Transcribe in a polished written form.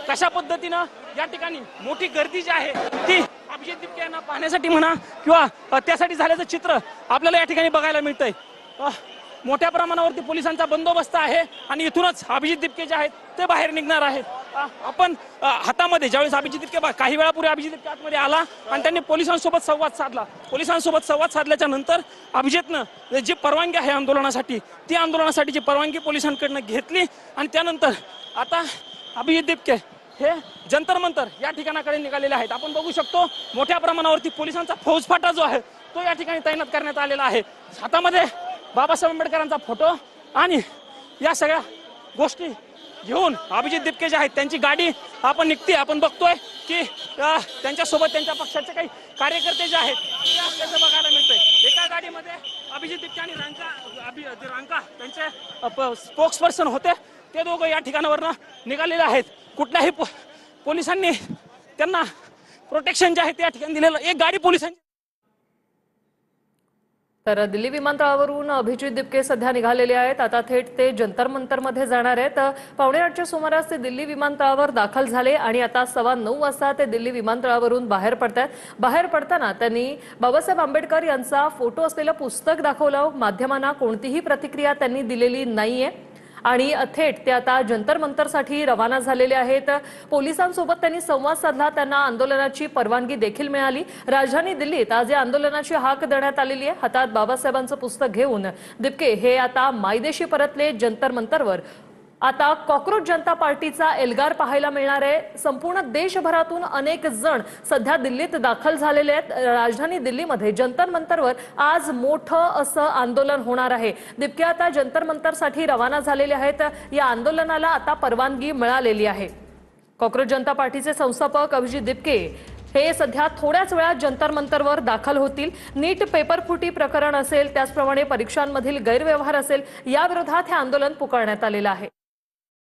कशा पद्धतीनं या ठिकाणी मोठी गर्दी जी आहे ती अभिजित दिपके यांना पाहण्यासाठी म्हणा किंवा त्यासाठी झाल्याचं चित्र आपल्याला या ठिकाणी बघायला मिळतंय। मोठ्या प्रमाणावरती पोलिसांचा बंदोबस्त आहे आणि इथूनच अभिजित दिपके जे आहेत ते बाहेर निघणार आहेत। आपण हातामध्ये ज्यावेळेस अभिजित दिपके काही वेळापूर्वी अभिजित दिपके आतमध्ये आला आणि त्यांनी पोलिसांसोबत संवाद साधला। पोलिसांसोबत संवाद साधल्याच्या नंतर अभिजितनं जी परवानगी आहे आंदोलनासाठी ती आंदोलनासाठीची परवानगी पोलिसांकडनं घेतली आणि त्यानंतर आता अभिजित दिपके हे जंतर मंतर या ठिकाणाकडे निघालेले आहेत। आपण बघू शकतो मोठ्या प्रमाणावरती पोलिसांचा फौजफाटा जो आहे तो या ठिकाणी तैनात करण्यात आलेला आहे। हातामध्ये बाबासाहेब आंबेडकरांचा फोटो आणि या सगळ्या गोष्टी घेऊन अभिजित दिपके जे आहेत त्यांची गाडी आपण निघते। आपण बघतोय की त्यांच्यासोबत त्यांच्या पक्षाचे काही कार्यकर्ते जे आहेत ते असल्याचं बघायला मिळतंय। एका गाडीमध्ये अभिजित दिपके आणि रांका त्यांचे स्पोक्स पर्सन होते ते दोघं या ठिकाणावरनं निघालेले आहेत। कुठल्याही पोलिसांनी त्यांना प्रोटेक्शन जे आहे ते या ठिकाणी दिलेलं। एक गाडी पोलिसांची तर दिल्ली विमानतळावरून अभिजित दिपके सध्या निघालेले आहेत। आता थेट ते जंतर मंतर मध्ये जाणार आहेत। 8:15च्या सुमारास ते दिल्ली विमानतळावर दाखल झाले आणि आता 9:15 वाजता ते दिल्ली विमानतळावरून बाहेर पडतात। बाहेर पडताना त्यांनी बाबासाहेब आंबेडकर यांचा फोटो असलेलं पुस्तक दाखवलं। माध्यमांना कोणतीही प्रतिक्रिया त्यांनी दिलेली नाहीये आणि थेट ते आता जंतर मंतरसाठी रवाना झालेले आहेत। पोलिसांसोबत त्यांनी संवाद साधला, त्यांना आंदोलनाची परवानगी देखील मिळाली। राजधानी दिल्लीत आज या आंदोलनाची हाक देण्यात आलेली आहे। हातात बाबासाहेबांचं पुस्तक घेऊन दिपके हे आता मायदेशी परतले। जंतर मंतरवर आता कॉकरोच जनता पार्टीचा एल्गार पाहायला मिळणार आहे। संपूर्ण देशभरातून अनेक जण सध्या दिल्लीत दाखल झालेले आहेत। राजधानी दिल्लीमध्ये जंतर मंतरवर आज मोठं असं आंदोलन होणार आहे। दिपके आता जंतर मंतरसाठी रवाना झालेले आहेत। या आंदोलनाला आता परवानगी मिळालेली आहे। कॉकरोच जनता पार्टीचे संस्थापक अभिजित दिपके हे सध्या थोड्याच वेळात जंतर मंतरवर दाखल होतील। नीट पेपर फुटी प्रकरण असेल, त्याचप्रमाणे परीक्षांमधील गैरव्यवहार असेल, या विरोधात हे आंदोलन पुकारण्यात आलेलं आहे।